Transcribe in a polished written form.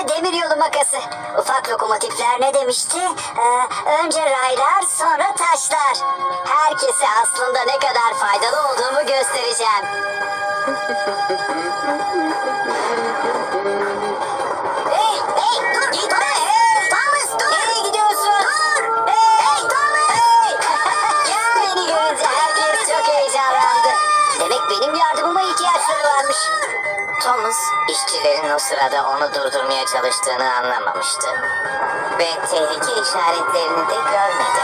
ve demiryolu makası. Ufak lokomotifler ne demişti? Önce raylar, sonra taşlar. Herkese aslında ne kadar faydalı olduğumu göstereceğim. Hey, dur gitme. Thomas dur. Nereye gidiyorsun? Dur. Hey, Thomas. Hey. Beni görünce herkes çok heyecanlandı. Demek benim yardımıma ihtiyaçları varmış. Thomas, işçilerin o sırada onu durdurmaya çalıştığını anlamamıştı. Ve tehlike işaretlerini de görmedi.